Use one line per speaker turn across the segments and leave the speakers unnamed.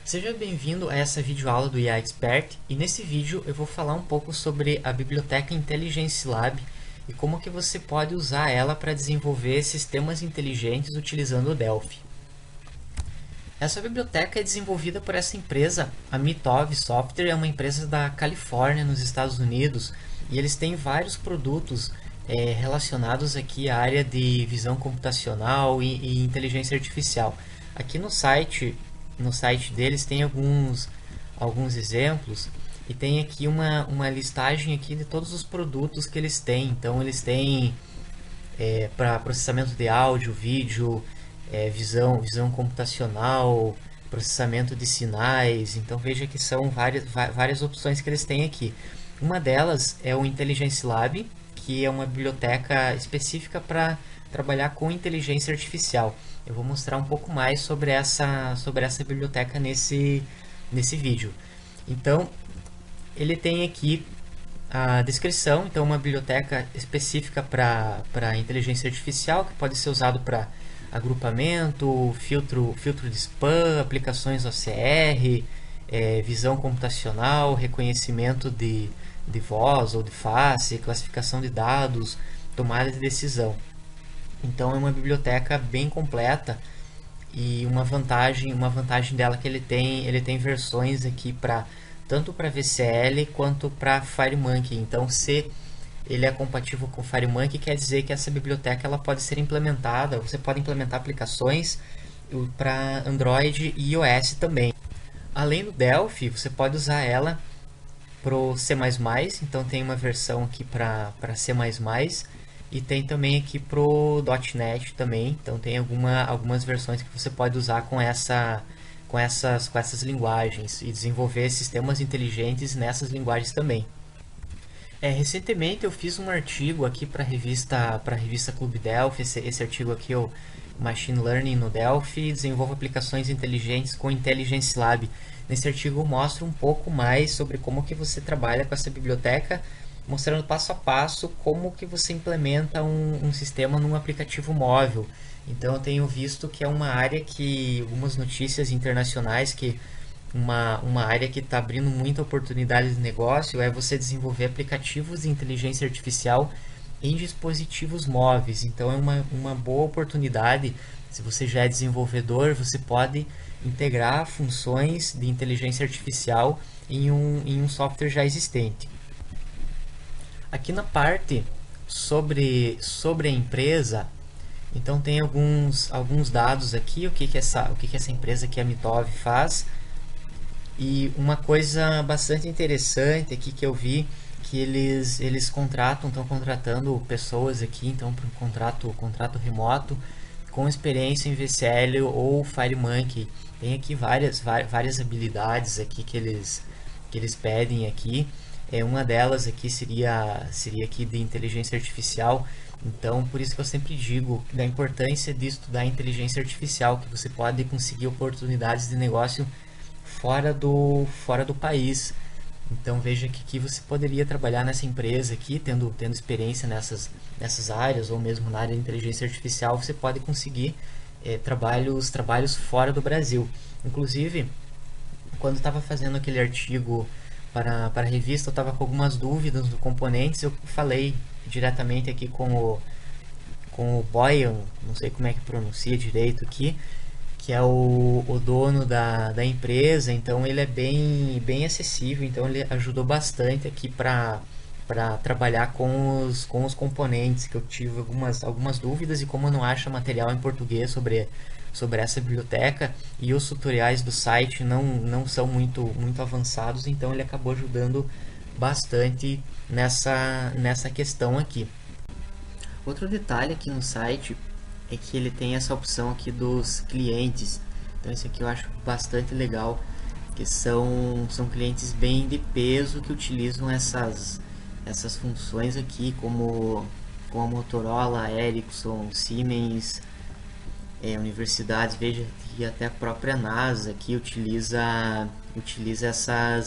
Seja bem-vindo a essa videoaula do IA Expert, e nesse vídeo eu vou falar um pouco sobre a biblioteca Intelligence Lab e como que você pode usar ela para desenvolver sistemas inteligentes utilizando o Delphi. Essa biblioteca é desenvolvida por essa empresa, a Mitov Software, é uma empresa da Califórnia, nos Estados Unidos, e eles têm vários produtos relacionados aqui à área de visão computacional e inteligência artificial. Aqui no site deles tem alguns exemplos e tem aqui uma listagem aqui de todos os produtos que eles têm. Então eles têm para processamento de áudio, vídeo, visão computacional, processamento de sinais. Então veja que são várias opções que eles têm aqui. Uma delas é o Intelligence Lab, que é uma biblioteca específica para trabalhar com inteligência artificial. Eu vou mostrar um pouco mais sobre essa biblioteca nesse vídeo. Então, ele tem aqui a descrição, então uma biblioteca específica para inteligência artificial, que pode ser usado para agrupamento, filtro de spam, aplicações OCR, visão computacional, reconhecimento de voz ou de face, classificação de dados, tomada de decisão. Então é uma biblioteca bem completa e uma vantagem dela é que ele tem versões aqui para tanto para VCL quanto para FireMonkey. Então, se ele é compatível com FireMonkey, quer dizer que essa biblioteca ela pode ser implementada, você pode implementar aplicações para Android e iOS também. Além do Delphi, você pode usar ela para o C++, então tem uma versão aqui para C++, e tem também aqui para o .NET também, então tem algumas versões que você pode usar com essas linguagens e desenvolver sistemas inteligentes nessas linguagens também. Recentemente eu fiz um artigo aqui para a revista Clube Delphi. Esse artigo aqui é o Machine Learning no Delphi, desenvolve aplicações inteligentes com Intelligence Lab. Nesse artigo eu mostro um pouco mais sobre como que você trabalha com essa biblioteca, mostrando passo a passo como que você implementa um sistema num aplicativo móvel. Então eu tenho visto que é uma área que, algumas notícias internacionais, que uma área que está abrindo muita oportunidade de negócio é você desenvolver aplicativos de inteligência artificial em dispositivos móveis. Então é uma boa oportunidade. Se você já é desenvolvedor, você pode integrar funções de inteligência artificial em um software já existente. Aqui na parte sobre a empresa, então tem alguns dados aqui, o que essa empresa aqui, a Mitov, faz. E uma coisa bastante interessante aqui que eu vi, que eles estão contratando pessoas aqui, então para um contrato remoto com experiência em VCL ou FireMonkey. Tem aqui várias habilidades aqui que eles pedem aqui. Uma delas aqui seria aqui de inteligência artificial. Então, por isso que eu sempre digo da importância de estudar inteligência artificial, que você pode conseguir oportunidades de negócio fora do país. Então, veja que aqui você poderia trabalhar nessa empresa aqui, tendo experiência nessas áreas, ou mesmo na área de inteligência artificial, você pode conseguir trabalhos fora do Brasil. Inclusive, quando estava fazendo aquele artigo para a revista, eu estava com algumas dúvidas do componentes. Eu falei diretamente aqui com o Boyan, não sei como é que pronuncia direito aqui, que é o dono da empresa. Então ele é bem acessível, então ele ajudou bastante aqui para trabalhar com os componentes, que eu tive algumas dúvidas, e como eu não acho material em português sobre essa biblioteca e os tutoriais do site não são muito avançados, então ele acabou ajudando bastante nessa questão aqui. Outro detalhe aqui no site é que ele tem essa opção aqui dos clientes. Então isso aqui eu acho bastante legal, que são clientes bem de peso que utilizam essas funções aqui, como a Motorola, Ericsson, Siemens, universidades. Veja que até a própria NASA aqui utiliza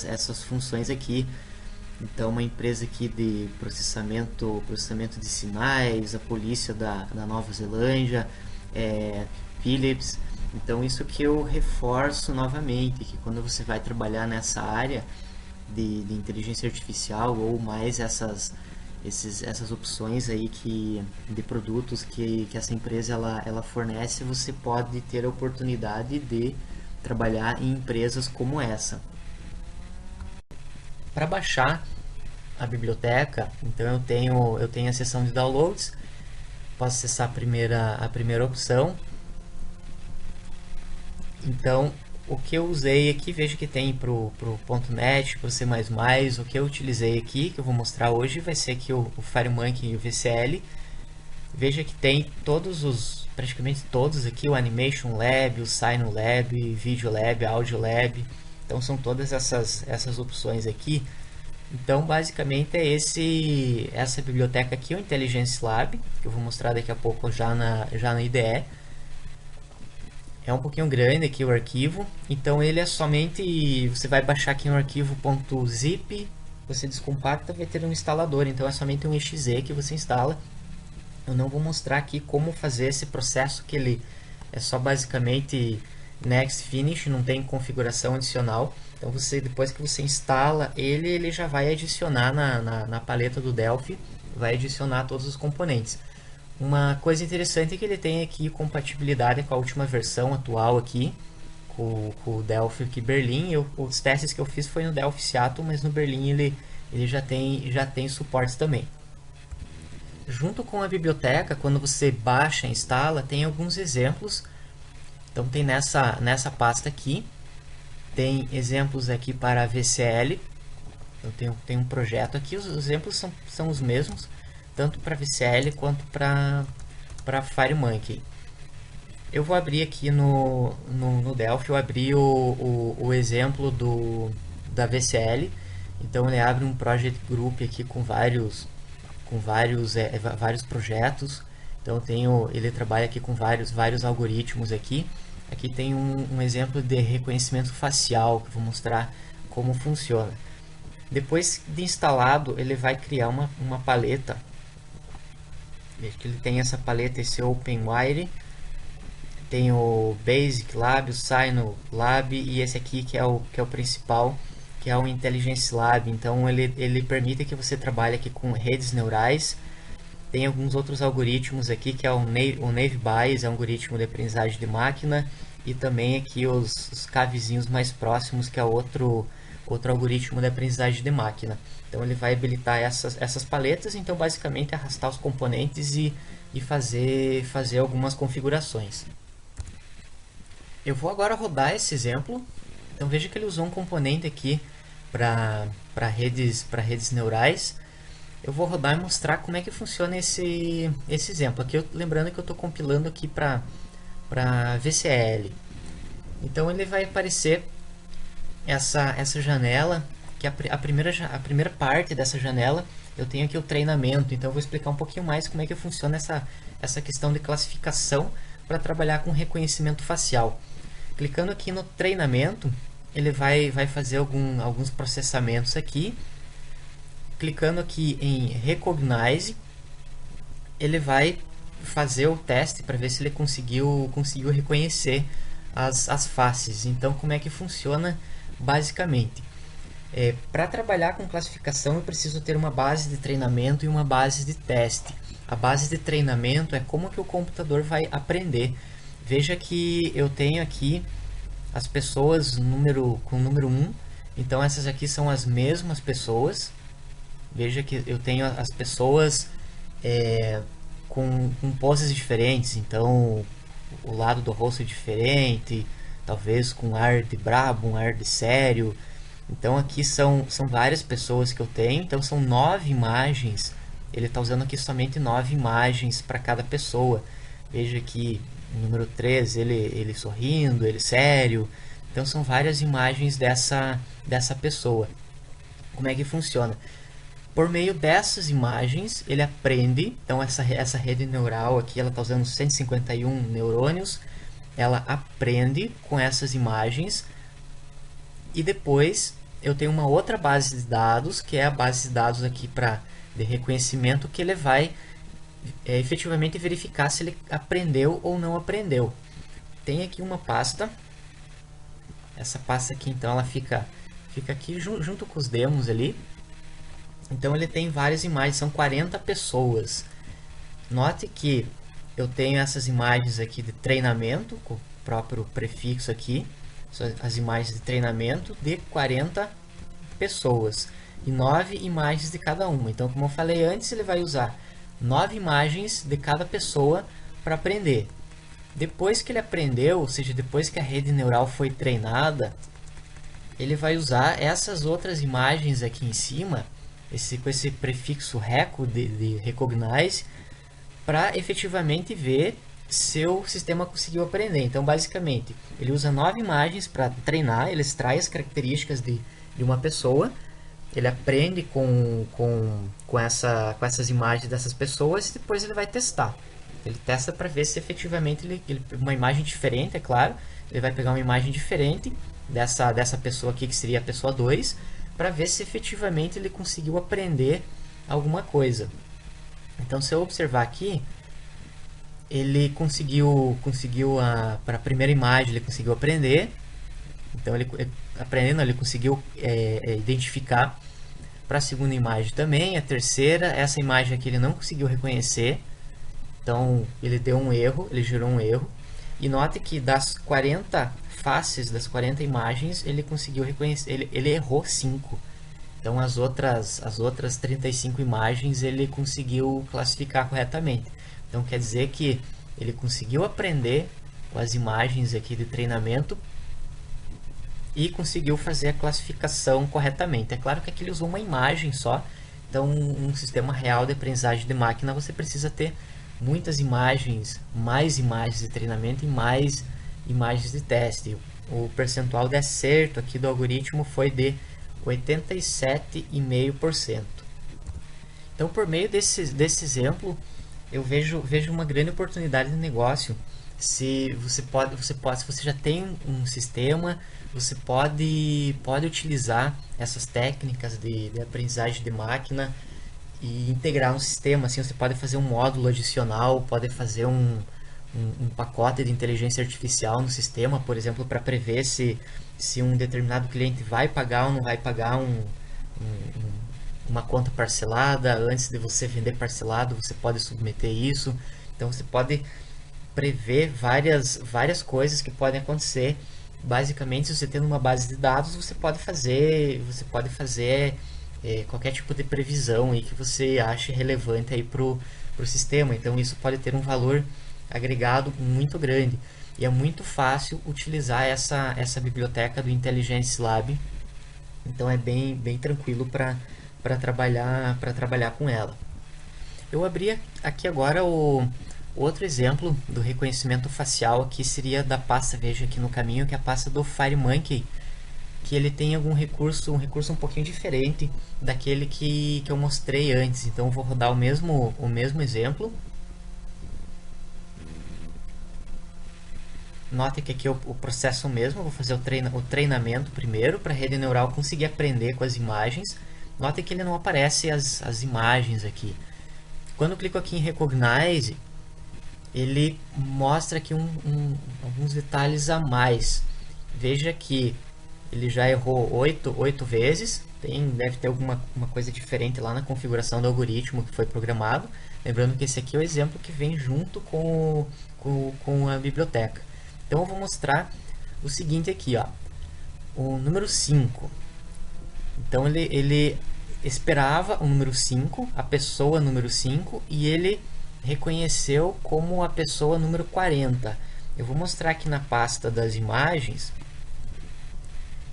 essas funções aqui. Então, uma empresa aqui de processamento de sinais, a polícia da Nova Zelândia, Philips. Então isso que eu reforço novamente, que quando você vai trabalhar nessa área de inteligência artificial ou mais essas opções aí de produtos que essa empresa ela fornece, você pode ter a oportunidade de trabalhar em empresas como essa. Para baixar a biblioteca, então eu tenho a seção de downloads, posso acessar a primeira opção. Então, o que eu usei aqui, veja que tem para o .NET, para o C++, o que eu utilizei aqui, que eu vou mostrar hoje, vai ser aqui o FireMonkey e o VCL. Veja que tem praticamente todos aqui, o Animation Lab, o Sign Lab, Video Lab, Audio Lab. Então, são todas essas opções aqui. Então, basicamente, essa biblioteca aqui, o Intelligence Lab, que eu vou mostrar daqui a pouco já na IDE. É um pouquinho grande aqui o arquivo, então ele é somente, você vai baixar aqui um arquivo .zip, você descompacta, vai ter um instalador, então é somente um exe que você instala. Eu não vou mostrar aqui como fazer esse processo, que ele é só basicamente next finish, não tem configuração adicional. Então depois que você instala ele já vai adicionar na paleta do Delphi, vai adicionar todos os componentes. Uma coisa interessante é que ele tem aqui compatibilidade com a última versão atual aqui, com o Delphi aqui Berlim. Os testes que eu fiz foi no Delphi Seattle, mas no Berlim ele já tem suportes também. Junto com a biblioteca, quando você baixa e instala, tem alguns exemplos. Então tem nessa pasta aqui, tem exemplos aqui para VCL. Eu tenho um projeto aqui, os exemplos são os mesmos, tanto para VCL quanto para FireMonkey. Eu vou abrir aqui no Delphi, eu abri o exemplo da VCL. Então ele abre um project group aqui com vários projetos. Então ele trabalha aqui com vários algoritmos aqui. Aqui tem um exemplo de reconhecimento facial, que eu vou mostrar como funciona. Depois de instalado, ele vai criar uma paleta. Veja que ele tem essa paleta, esse OpenWire. Tem o Basic Lab, o Sign Lab e esse aqui que é o principal, que é o Intelligence Lab. Então ele permite que você trabalhe aqui com redes neurais. Tem alguns outros algoritmos aqui, que é o Naive Bayes, é um algoritmo de aprendizagem de máquina, e também aqui os cavezinhos mais próximos, que é outro algoritmo de aprendizagem de máquina. Então ele vai habilitar essas paletas, então basicamente arrastar os componentes e fazer algumas configurações. Eu vou agora rodar esse exemplo. Então veja que ele usou um componente aqui para redes neurais. Eu vou rodar e mostrar como é que funciona esse exemplo. Aqui lembrando que eu estou compilando aqui para VCL. Então ele vai aparecer essa janela, que a primeira parte dessa janela eu tenho aqui o treinamento. Então eu vou explicar um pouquinho mais como é que funciona essa questão de classificação para trabalhar com reconhecimento facial. Clicando aqui no treinamento, ele vai fazer alguns processamentos aqui. Clicando aqui em Recognize, ele vai fazer o teste para ver se ele conseguiu reconhecer as faces. Então, como é que funciona basicamente? Para trabalhar com classificação, eu preciso ter uma base de treinamento e uma base de teste. A base de treinamento é como que o computador vai aprender. Veja que eu tenho aqui as pessoas com o número 1. Então, essas aqui são as mesmas pessoas. Veja que eu tenho as pessoas com poses diferentes, então o lado do rosto é diferente, talvez com ar de brabo, um ar de sério. Então aqui são várias pessoas que eu tenho, então são 9 imagens. Ele está usando aqui somente 9 imagens para cada pessoa. Veja aqui o número 3, ele sorrindo, ele sério. Então são várias imagens dessa pessoa. Como é que funciona? Por meio dessas imagens, ele aprende. Então essa rede neural aqui, ela está usando 151 neurônios. Ela aprende com essas imagens. E depois eu tenho uma outra base de dados, que é a base de dados aqui de reconhecimento, que ele vai efetivamente verificar se ele aprendeu ou não aprendeu. tem aqui uma pasta. Essa pasta aqui, então, ela fica aqui junto com os demos ali. Então ele tem várias imagens, são 40 pessoas. Note que eu tenho essas imagens aqui de treinamento, com o próprio prefixo aqui. São as imagens de treinamento de 40 pessoas. E 9 imagens de cada uma. Então, como eu falei antes, ele vai usar 9 imagens de cada pessoa para aprender. Depois que ele aprendeu, ou seja, depois que a rede neural foi treinada, ele vai usar essas outras imagens aqui em cima, com esse prefixo reco de recognize, para efetivamente ver se o sistema conseguiu aprender. Então, basicamente, ele usa 9 imagens para treinar, ele extrai as características de uma pessoa, ele aprende com essas imagens dessas pessoas e depois ele vai testar. Ele testa para ver se efetivamente uma imagem diferente, é claro. Ele vai pegar uma imagem diferente dessa pessoa aqui, que seria a pessoa 2, para ver se efetivamente ele conseguiu aprender alguma coisa. Então, se eu observar aqui, ele conseguiu para a primeira imagem, ele conseguiu aprender. Então, aprendendo, ele conseguiu identificar. Para a segunda imagem também, a terceira, essa imagem aqui ele não conseguiu reconhecer. Então, ele deu um erro, ele gerou um erro. E note que das 40 faces, das 40 imagens, ele conseguiu reconhecer, ele errou 5. Então, as outras 35 imagens ele conseguiu classificar corretamente. Então, quer dizer que ele conseguiu aprender com as imagens aqui de treinamento e conseguiu fazer a classificação corretamente. É claro que aqui ele usou uma imagem só. Então, um sistema real de aprendizagem de máquina, você precisa ter muitas imagens, mais imagens de treinamento e mais imagens de teste. O percentual de acerto aqui do algoritmo foi de 87,5%. Então, por meio desse exemplo, eu vejo uma grande oportunidade de negócio. Se você já tem um sistema, você pode utilizar essas técnicas de aprendizagem de máquina e integrar um sistema. Assim, você pode fazer um módulo adicional, pode fazer um pacote de inteligência artificial no sistema, por exemplo, para prever se um determinado cliente vai pagar ou não vai pagar uma conta parcelada. Antes de você vender parcelado, você pode submeter isso. Então, você pode prever várias coisas que podem acontecer. Basicamente, se você tem uma base de dados, você pode fazer qualquer tipo de previsão aí que você ache relevante aí pro sistema. Então, isso pode ter um valor agregado muito grande. E é muito fácil utilizar essa biblioteca do Intelligence Lab. Então, é bem tranquilo para trabalhar com ela. Eu abri aqui agora o outro exemplo do reconhecimento facial, aqui seria da pasta, veja aqui no caminho, que é a pasta do FireMonkey, que ele tem um recurso um pouquinho diferente daquele que eu mostrei antes. Então eu vou rodar o mesmo exemplo. Note que aqui é o processo mesmo, eu vou fazer o treinamento primeiro, para a rede neural conseguir aprender com as imagens. Note que ele não aparece as imagens aqui. Quando eu clico aqui em Recognize, ele mostra aqui alguns detalhes a mais. Veja que ele já errou 8 vezes. Deve ter alguma coisa diferente lá na configuração do algoritmo que foi programado. Lembrando que esse aqui é o exemplo que vem junto com a biblioteca. Então eu vou mostrar o seguinte aqui, ó, o número 5. Então ele esperava o número 5, a pessoa número 5, e ele reconheceu como a pessoa número 40. Eu vou mostrar aqui na pasta das imagens.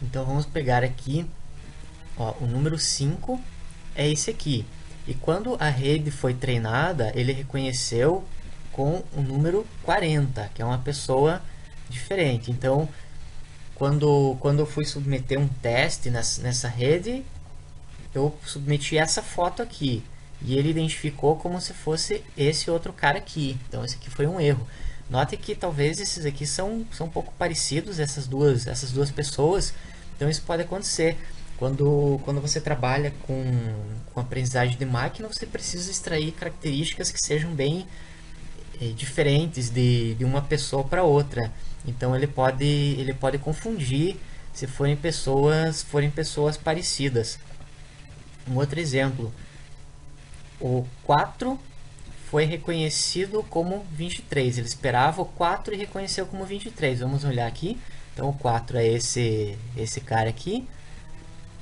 Então vamos pegar aqui, ó, o número 5 é esse aqui. E quando a rede foi treinada, ele reconheceu com o número 40, que é uma pessoa diferente. Então, quando eu fui submeter um teste nessa rede, eu submeti essa foto aqui. E ele identificou como se fosse esse outro cara aqui. Então, esse aqui foi um erro. Note que talvez esses aqui são um pouco parecidos, essas duas pessoas. Então, isso pode acontecer. Quando você trabalha com aprendizagem de máquina, você precisa extrair características que sejam bem diferentes de uma pessoa para outra. Então ele pode confundir se forem pessoas parecidas. Um outro exemplo, o 4 foi reconhecido como 23. Ele esperava o 4 e reconheceu como 23. Vamos olhar aqui. Então o 4 é esse cara aqui.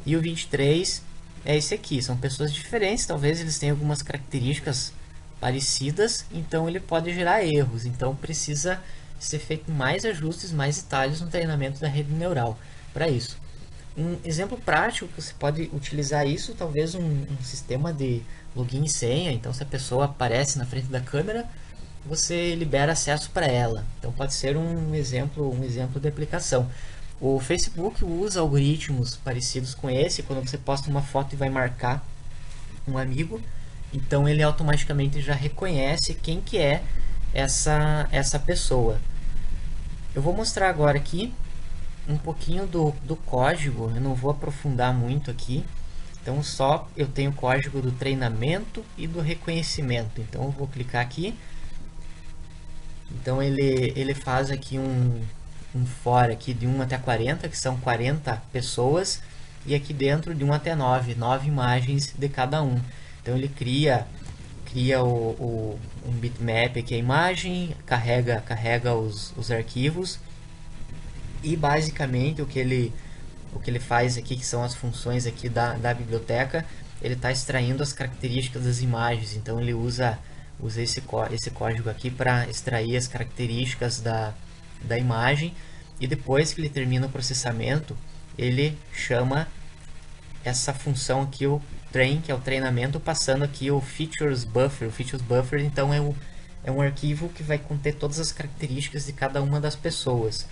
E o 23 é esse aqui. São pessoas diferentes. Talvez eles tenham algumas características parecidas. Então ele pode gerar erros. Então precisa ser feito mais ajustes, mais detalhes no treinamento da rede neural para isso. Um exemplo prático que você pode utilizar isso, talvez um sistema de login e senha. Então, se a pessoa aparece na frente da câmera, você libera acesso para ela. Então, pode ser um exemplo de aplicação. O Facebook usa algoritmos parecidos com esse. Quando você posta uma foto e vai marcar um amigo, então ele automaticamente já reconhece quem que é essa pessoa. Eu vou mostrar agora aqui um pouquinho do código. Eu não vou aprofundar muito aqui. Então só eu tenho o código do treinamento e do reconhecimento. Então eu vou clicar aqui. Então ele faz aqui um for aqui de 1 até 40, que são 40 pessoas. E aqui dentro de 1 até 9 imagens de cada um. Então ele cria um bitmap aqui, a imagem, carrega os arquivos. E basicamente o que ele faz aqui, que são as funções aqui da biblioteca, ele está extraindo as características das imagens. Então ele usa esse código aqui para extrair as características da imagem, e depois que ele termina o processamento, ele chama essa função aqui, o train, que é o treinamento, passando aqui o features buffer. O features buffer, então, é um arquivo que vai conter todas as características de cada uma das pessoas.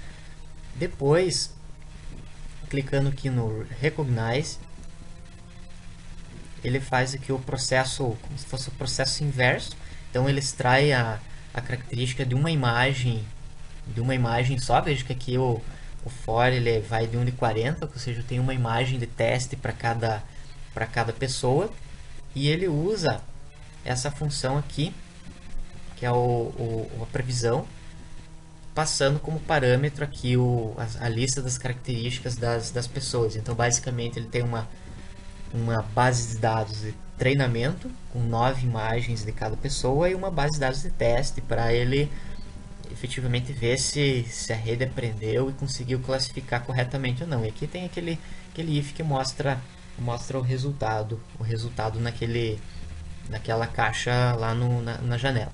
Depois, clicando aqui no Recognize, ele faz aqui o processo, como se fosse o processo inverso. Então ele extrai a característica de uma imagem só. Veja que aqui o for ele vai de 1 de 40, ou seja, tem uma imagem de teste para cada pessoa. E ele usa essa função aqui, que é a previsão, passando como parâmetro aqui a lista das características das pessoas. Então basicamente ele tem uma base de dados de treinamento com 9 imagens de cada pessoa e uma base de dados de teste para ele efetivamente ver se a rede aprendeu e conseguiu classificar corretamente ou não. E aqui tem aquele if que mostra o resultado naquela caixa lá na janela.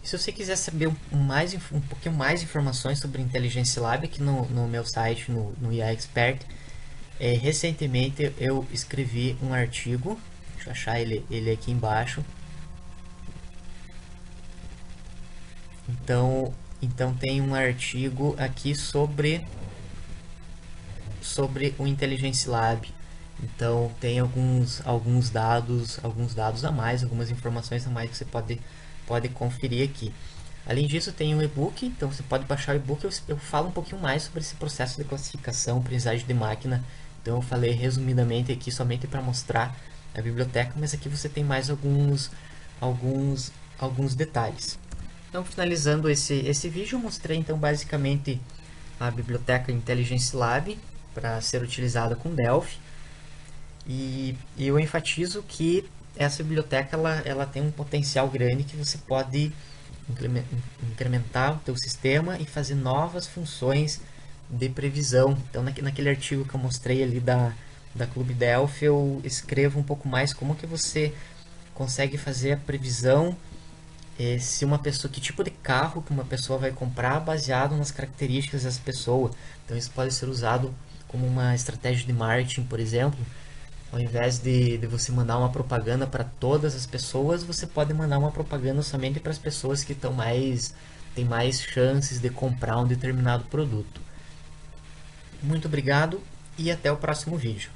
E se você quiser saber um pouquinho mais informações sobre Intelligence Lab, aqui no meu site, no IA Expert, recentemente eu escrevi um artigo. Deixa eu achar ele aqui embaixo. Então tem um artigo aqui sobre o Intelligence Lab. Então tem alguns dados a mais, algumas informações a mais que você pode conferir aqui. Além disso, tem um e-book, então você pode baixar o e-book. Eu falo um pouquinho mais sobre esse processo de classificação, aprendizagem de máquina. Então eu falei resumidamente aqui somente para mostrar a biblioteca, mas aqui você tem mais alguns detalhes. Então, finalizando esse vídeo, eu mostrei então basicamente a biblioteca Intelligence Lab para ser utilizada com Delphi. E eu enfatizo que essa biblioteca ela tem um potencial grande, que você pode incrementar o teu sistema e fazer novas funções de previsão. Então naquele artigo que eu mostrei ali da Clube Delphi, eu escrevo um pouco mais como que você consegue fazer a previsão se uma pessoa, que tipo de carro que uma pessoa vai comprar baseado nas características dessa pessoa. Então isso pode ser usado como uma estratégia de marketing, por exemplo. Ao invés de você mandar uma propaganda para todas as pessoas, você pode mandar uma propaganda somente para as pessoas que têm mais chances de comprar um determinado produto. Muito obrigado e até o próximo vídeo.